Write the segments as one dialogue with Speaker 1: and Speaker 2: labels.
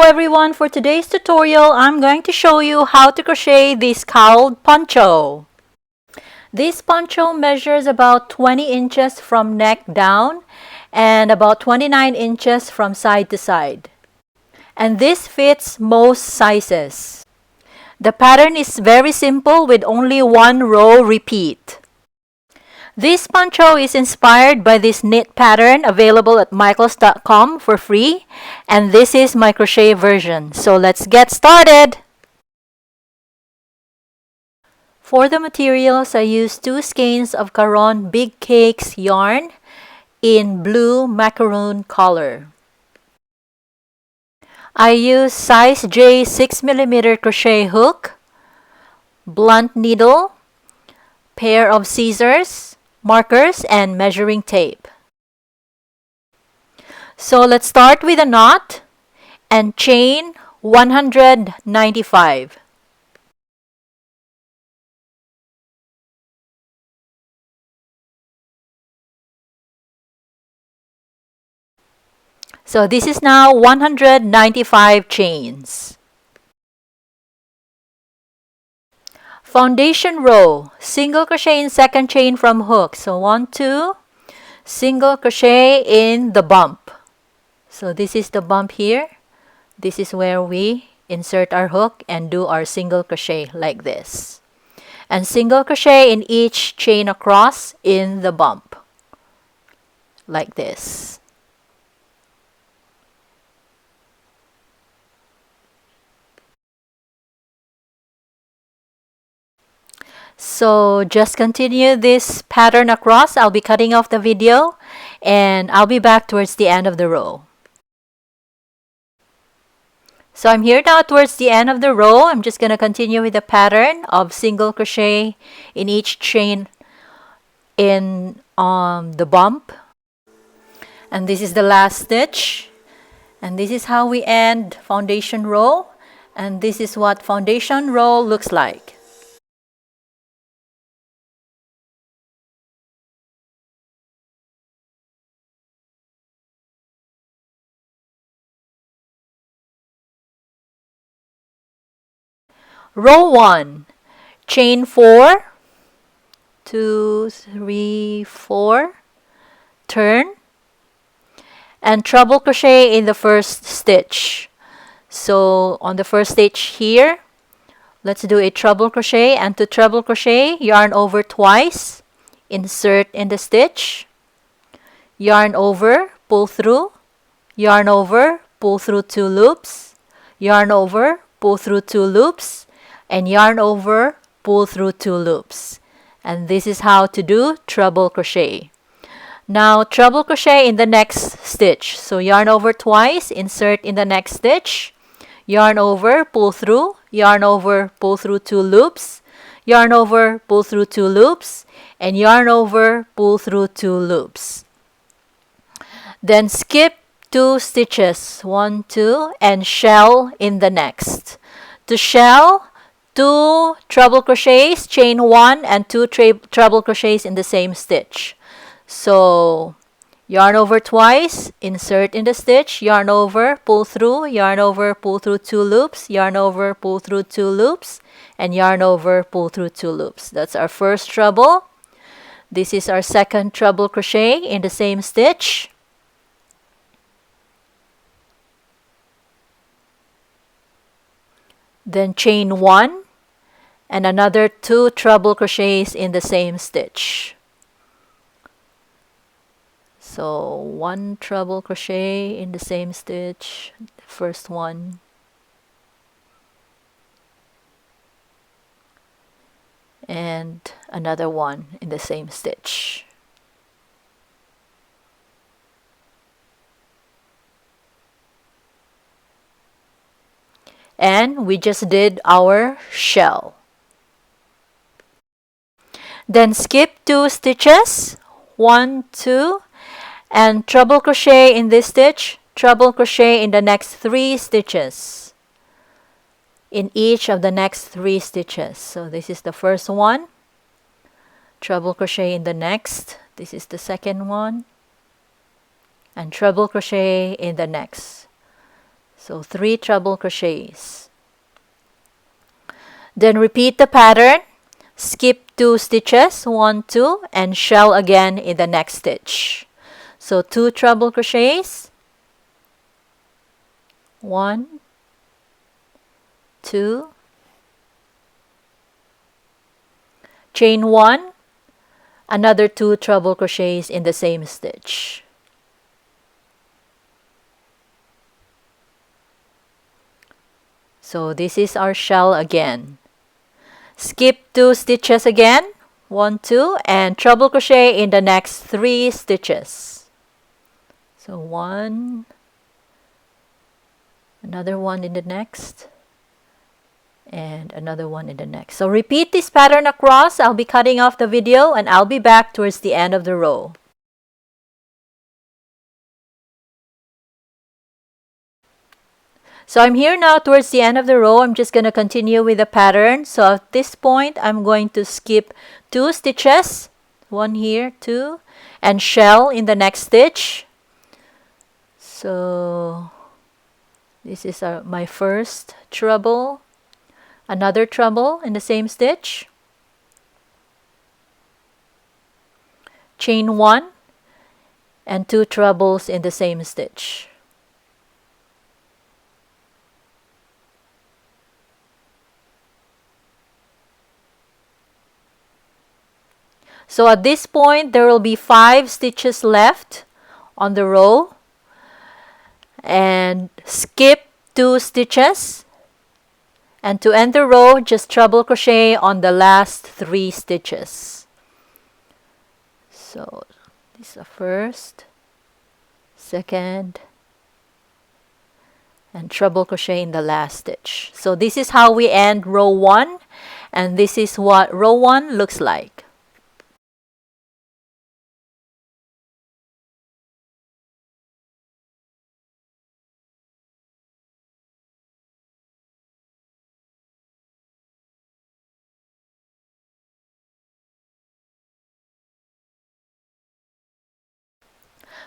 Speaker 1: everyone, for today's tutorial I'm going to show you how to crochet this cowled poncho. This poncho measures about 20 inches from neck down and about 29 inches from side to side. And this fits most sizes. The pattern is very simple with only one row repeat. This poncho is inspired by this knit pattern available at michaels.com for free, and this is my crochet version. So let's get started! For the materials, I used 2 skeins of Caron Big Cakes yarn in blue macaroon color. I used size J 6mm crochet hook, blunt needle, pair of scissors, markers, and measuring tape. So let's start with a knot and chain 195. So this is now 195 chains. Foundation row, single crochet in second chain from hook. So 1, 2, single crochet in the bump. So this is the bump here. This is where we insert our hook and do our single crochet like this. And single crochet in each chain across in the bump. Like this. So just continue this pattern across. I'll be cutting off the video and I'll be back towards the end of the row. So I'm here now towards the end of the row. I'm just going to continue with the pattern of single crochet in each chain in the bump. And this is the last stitch. And this is how we end foundation row. And this is what foundation row looks like. Row 1, chain 4, 2, 3, 4, turn, and treble crochet in the first stitch. So on the first stitch here, let's do a treble crochet, and to treble crochet, yarn over twice, insert in the stitch, yarn over, pull through, yarn over, pull through 2 loops, yarn over, pull through 2 loops, and yarn over, pull through 2 loops. And this is how to do treble crochet. Now treble crochet in the next stitch. So yarn over twice, insert in the next stitch, yarn over, pull through, yarn over, pull through 2 loops, yarn over, pull through 2 loops, and yarn over, pull through 2 loops. Then skip 2 stitches, 1, 2, and shell in the next. To shell, 2 treble crochets, chain 1 and 2 treble crochets in the same stitch. So yarn over twice, insert in the stitch, yarn over, pull through, yarn over, pull through 2 loops, yarn over, pull through 2 loops, and yarn over, pull through 2 loops. That's our first treble. This is our second treble crochet in the same stitch. Then chain 1 and another 2 treble crochets in the same stitch. So 1 treble crochet in the same stitch, the first one, and another one in the same stitch. And we just did our shell. Then skip 2 stitches, 1, 2, and treble crochet in this stitch, treble crochet in the next 3 stitches, in each of the next 3 stitches. So this is the first one, treble crochet in the next, this is the second one, and treble crochet in the next. So 3 treble crochets. Then repeat the pattern, skip 2 stitches, 1, 2, and shell again in the next stitch. So 2 treble crochets, 1, 2, chain 1, another 2 treble crochets in the same stitch. So this is our shell again. Skip 2 stitches again, 1, 2, and treble crochet in the next 3 stitches. So 1, another one in the next, and another one in the next. So repeat this pattern across. I'll be cutting off the video and I'll be back towards the end of the row. So I'm here now towards the end of the row. I'm just going to continue with the pattern. So at this point, I'm going to skip 2 stitches, 1 here, 2, and shell in the next stitch. So this is my first treble, another treble in the same stitch, chain 1, and 2 trebles in the same stitch. So at this point, there will be 5 stitches left on the row, and skip 2 stitches, and to end the row, just treble crochet on the last 3 stitches. So this is the first, second, and treble crochet in the last stitch. So this is how we end row 1, and this is what row 1 looks like.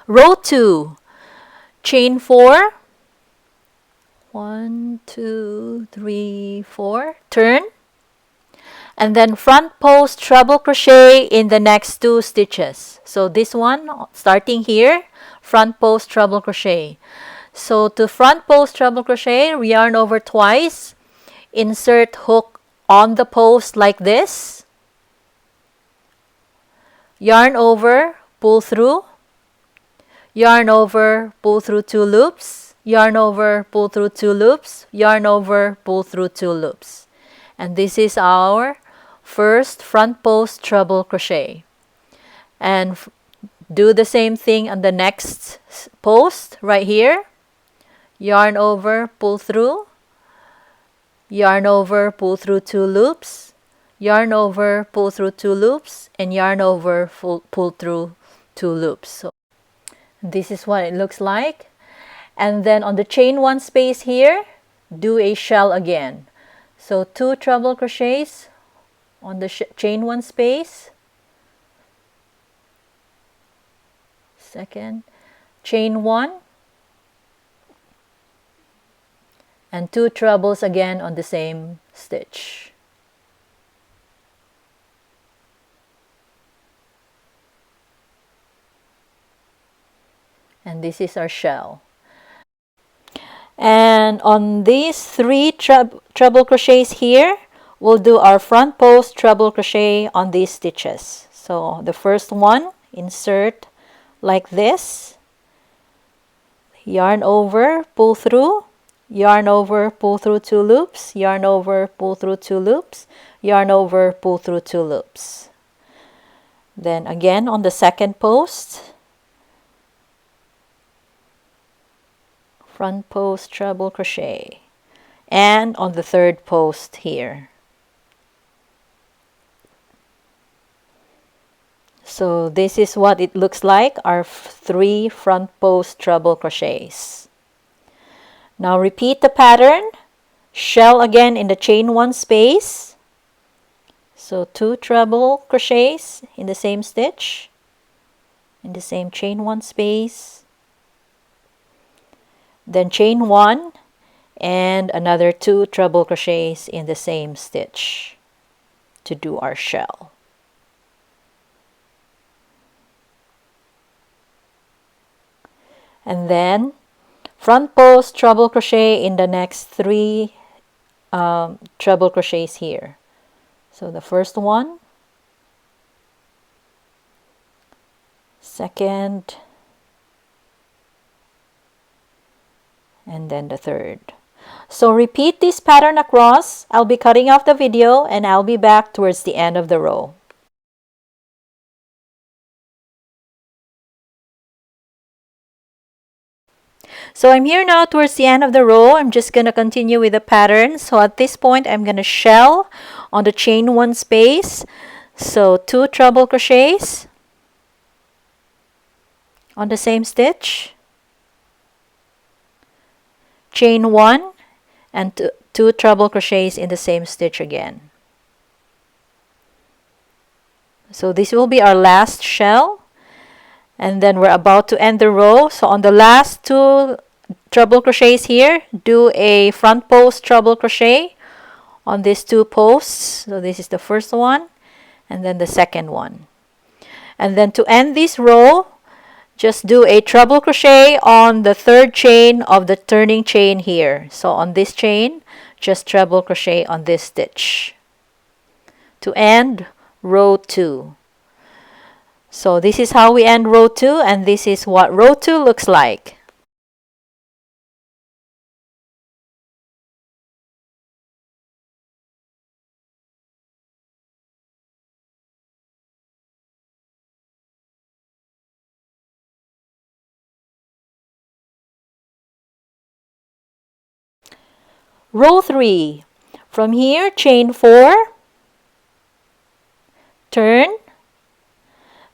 Speaker 1: Row 2, chain 4, 1, 2, 3, 4, turn, and then front post treble crochet in the next 2 stitches. So this one, starting here, front post treble crochet. So to front post treble crochet, yarn over twice, insert hook on the post like this, yarn over, pull through, yarn over, pull through 2 loops, yarn over, pull through 2 loops, yarn over, pull through 2 loops. And this is our first front post treble crochet. And do the same thing on the next post right here. Yarn over, pull through, yarn over, pull through 2 loops, yarn over, pull through 2 loops, and yarn over, pull through 2 loops. So this is what it looks like. And then on the chain 1 space here, do a shell again. So 2 treble crochets on the chain 1 space, second, chain 1, and 2 trebles again on the same stitch. And this is our shell. And on these 3 treble crochets here, we'll do our front post treble crochet on these stitches. So the first one, insert like this, yarn over, pull through, yarn over, pull through 2 loops, yarn over, pull through 2 loops, yarn over, pull through 2 loops. Then again on the second post, front post treble crochet, and on the third post here. So this is what it looks like, our 3 front post treble crochets. Now repeat the pattern, shell again in the chain 1 space. So 2 treble crochets in the same stitch, in the same chain 1 space. Then chain 1, and another 2 treble crochets in the same stitch to do our shell. And then front post treble crochet in the next 3 treble crochets here. So the first one, second, and then the third. So repeat this pattern across. I'll be cutting off the video and I'll be back towards the end of the row. So I'm here now towards the end of the row. I'm just going to continue with the pattern. So at this point, I'm going to shell on the chain 1 space. So 2 treble crochets on the same stitch, chain 1, and 2 treble crochets in the same stitch again. So this will be our last shell, and then we're about to end the row. So on the last 2 treble crochets here, do a front post treble crochet on these 2 posts. So this is the first one and then the second one. And then to end this row, just do a treble crochet on the 3rd chain of the turning chain here. So on this chain, just treble crochet on this stitch to end row 2. So this is how we end row 2, and this is what row 2 looks like. Row 3. From here, chain 4, turn,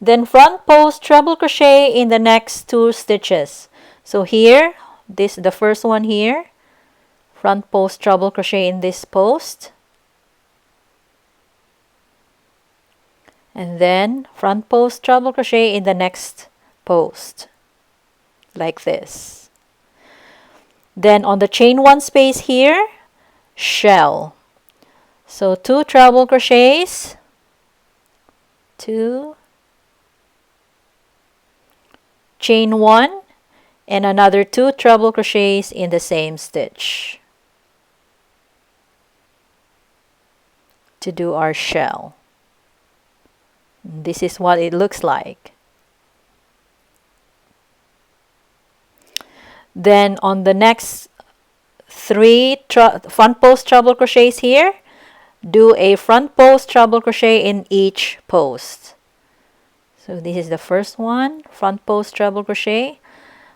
Speaker 1: then front post treble crochet in the next 2 stitches. So here, the first one here, front post treble crochet in this post, and then front post treble crochet in the next post, like this. Then on the chain 1 space here, shell. So 2 treble crochets, 2, chain 1, and another 2 treble crochets in the same stitch to do our shell. This is what it looks like. Then on the next 3 front post treble crochets here, do a front post treble crochet in each post. So this is the first one, front post treble crochet,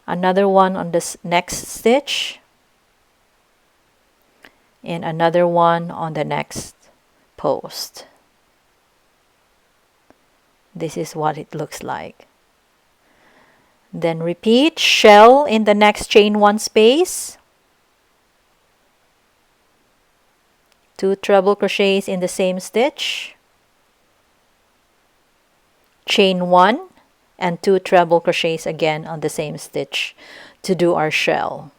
Speaker 1: another one on this next stitch, and another one on the next post. This is what it looks like. Then repeat, shell in the next chain 1 space, 2 treble crochets in the same stitch, chain 1, and 2 treble crochets again on the same stitch to do our shell.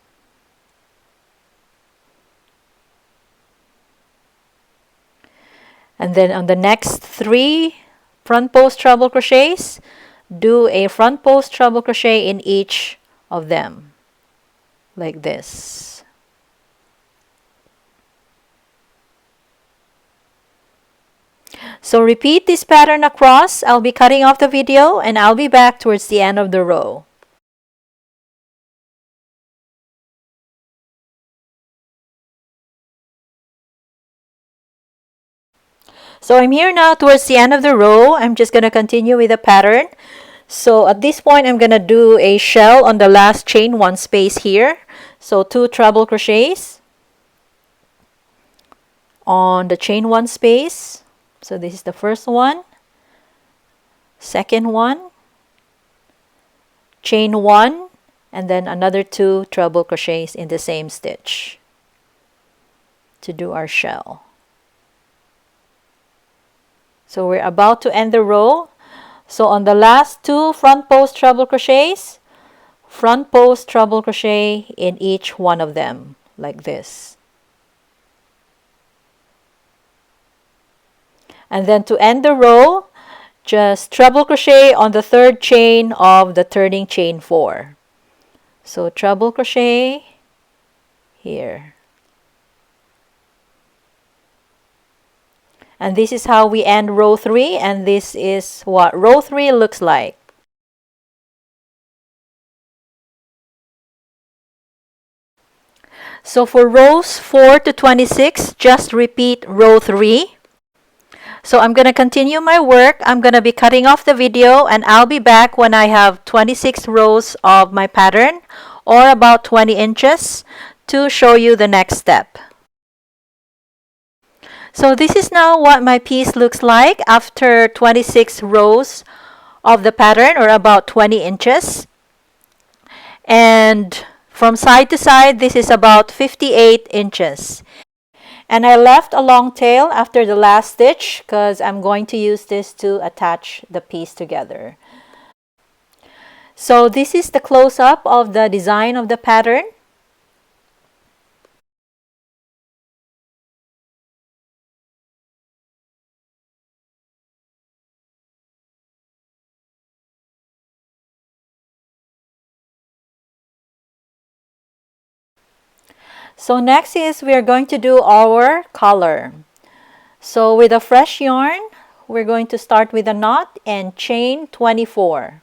Speaker 1: And then on the next 3 front post treble crochets, do a front post treble crochet in each of them, like this. So repeat this pattern across. I'll be cutting off the video and I'll be back towards the end of the row. So I'm here now towards the end of the row. I'm just going to continue with the pattern. So at this point, I'm going to do a shell on the last chain 1 space here. So 2 treble crochets on the chain 1 space. So this is the first one, second one, chain 1, and then another 2 treble crochets in the same stitch to do our shell. So we're about to end the row. So on the last 2 front post treble crochets, front post treble crochet in each one of them, like this. And then to end the row, just treble crochet on the third chain of the turning chain 4. So treble crochet here. And this is how we end row 3, and this is what row 3 looks like. So for rows 4 to 26, just repeat row 3. So I'm going to continue my work. I'm going to be cutting off the video, and I'll be back when I have 26 rows of my pattern, or about 20 inches, to show you the next step. So this is now what my piece looks like after 26 rows of the pattern, or about 20 inches. And from side to side, this is about 58 inches. And I left a long tail after the last stitch because I'm going to use this to attach the piece together. So this is the close-up of the design of the pattern. So next is we are going to do our collar. So with a fresh yarn, we're going to start with a knot and chain 24.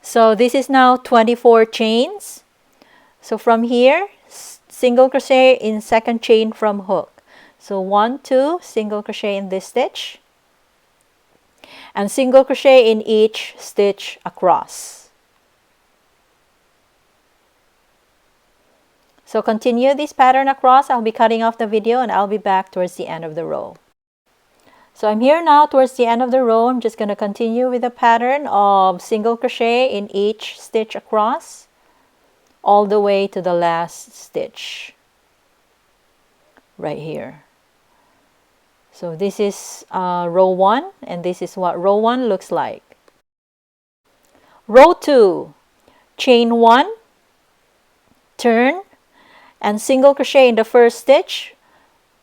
Speaker 1: So this is now 24 chains. So from here, single crochet in second chain from hook. So 1, 2, single crochet in this stitch, and single crochet in each stitch across. So continue this pattern across. I'll be cutting off the video and I'll be back towards the end of the row. So I'm here now towards the end of the row. I'm just going to continue with the pattern of single crochet in each stitch across all the way to the last stitch right here. So this is row 1, and this is what row 1 looks like. Row 2, chain 1, turn, and single crochet in the first stitch,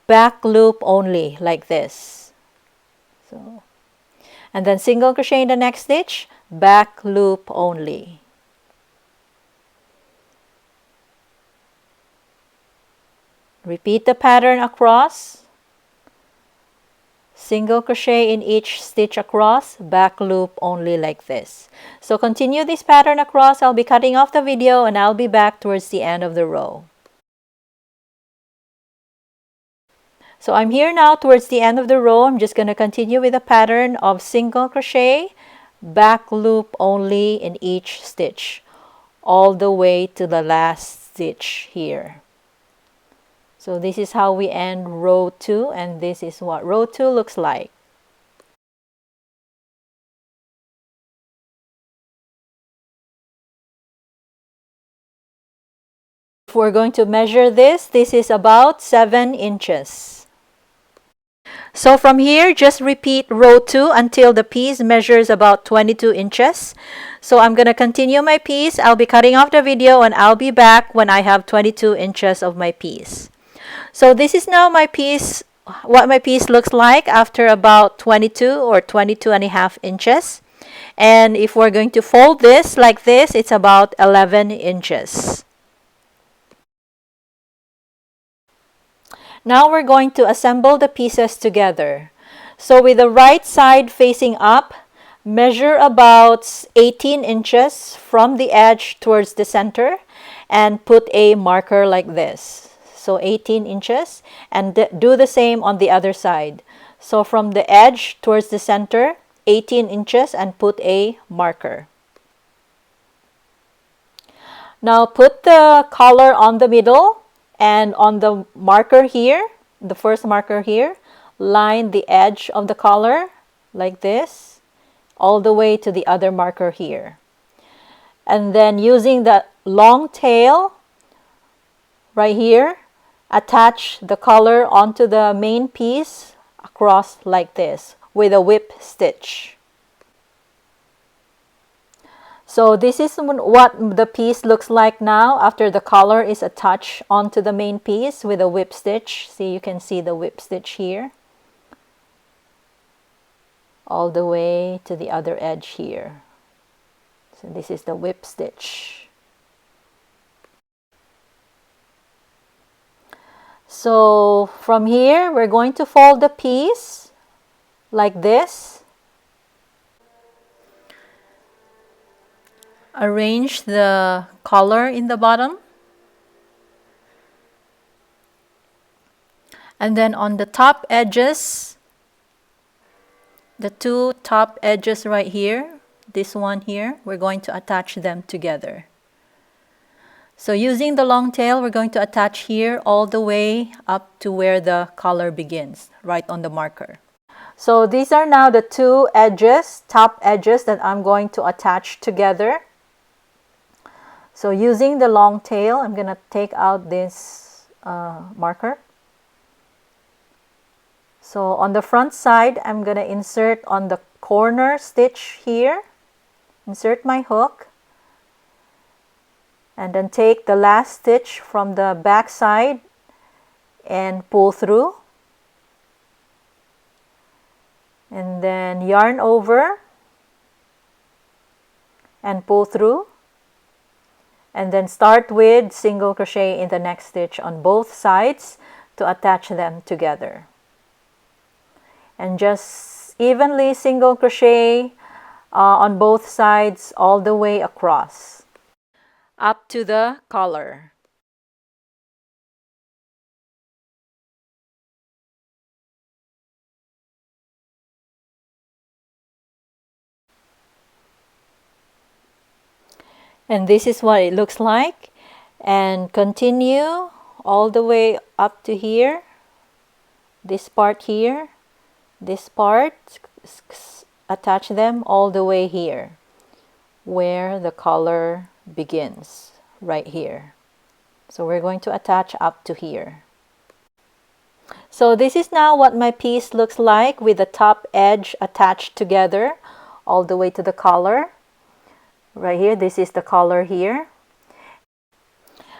Speaker 1: back loop only like this. So, and then single crochet in the next stitch, back loop only. Repeat the pattern across. Single crochet in each stitch across, back loop only like this. So continue this pattern across. I'll be cutting off the video and I'll be back towards the end of the row. So I'm here now towards the end of the row. I'm just going to continue with the pattern of single crochet, back loop only in each stitch, all the way to the last stitch here. So this is how we end row 2, and this is what row 2 looks like. If we're going to measure this, this is about 7 inches. So from here, just repeat row 2 until the piece measures about 22 inches. So I'm going to continue my piece. I'll be cutting off the video and I'll be back when I have 22 inches of my piece. So this is now my piece, what my piece looks like after about 22 or 22 and a half inches. And if we're going to fold this like this, it's about 11 inches. Now we're going to assemble the pieces together. So with the right side facing up, measure about 18 inches from the edge towards the center and put a marker like this. So 18 inches, and do the same on the other side. So from the edge towards the center, 18 inches, and put a marker. Now put the collar on the middle, and on the marker here, the first marker here, line the edge of the collar like this, all the way to the other marker here. And then using the long tail right here, attach the collar onto the main piece across like this, with a whip stitch. So this is what the piece looks like now after the collar is attached onto the main piece with a whip stitch. See, you can see the whip stitch here, all the way to the other edge here. So this is the whip stitch. So from here, we're going to fold the piece like this. Arrange the collar in the bottom. And then on the top edges, the two top edges right here, this one here, we're going to attach them together. So using the long tail, we're going to attach here all the way up to where the collar begins, right on the marker. So these are now the two edges, top edges that I'm going to attach together. So using the long tail, I'm going to take out this marker. So on the front side, I'm going to insert on the corner stitch here, insert my hook, and then take the last stitch from the back side and pull through. And then yarn over and pull through. And then start with single crochet in the next stitch on both sides to attach them together. And just evenly single crochet on both sides all the way across up to the collar. And this is what it looks like. And continue all the way up to here. This part here. This part. Attach them all the way here, where the collar begins, right here. So we're going to attach up to here. So this is now what my piece looks like with the top edge attached together all the way to the collar. Right here, this is the collar here.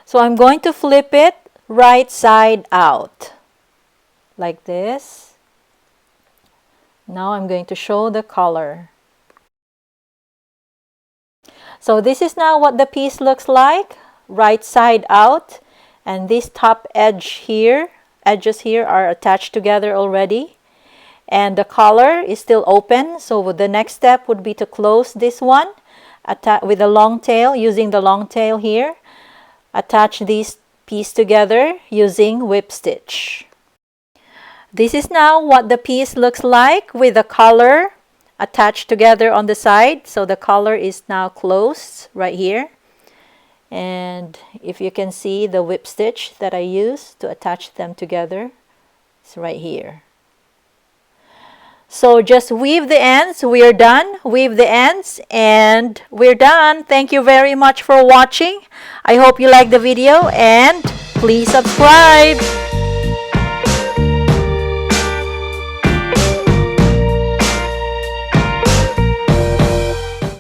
Speaker 1: So I'm going to flip it right side out, like this. Now I'm going to show the collar. So this is now what the piece looks like, right side out. And this top edges here are attached together already. And the collar is still open. So the next step would be to close this one with a long tail, using the long tail here. Attach these pieces together using whip stitch. This is now what the piece looks like with the collar attached together on the side. So the collar is now closed right here. And if you can see the whip stitch that I used to attach them together, it's right here. So just weave the ends. We are done. Weave the ends and we're done. Thank you very much for watching. I hope you liked the video and please subscribe.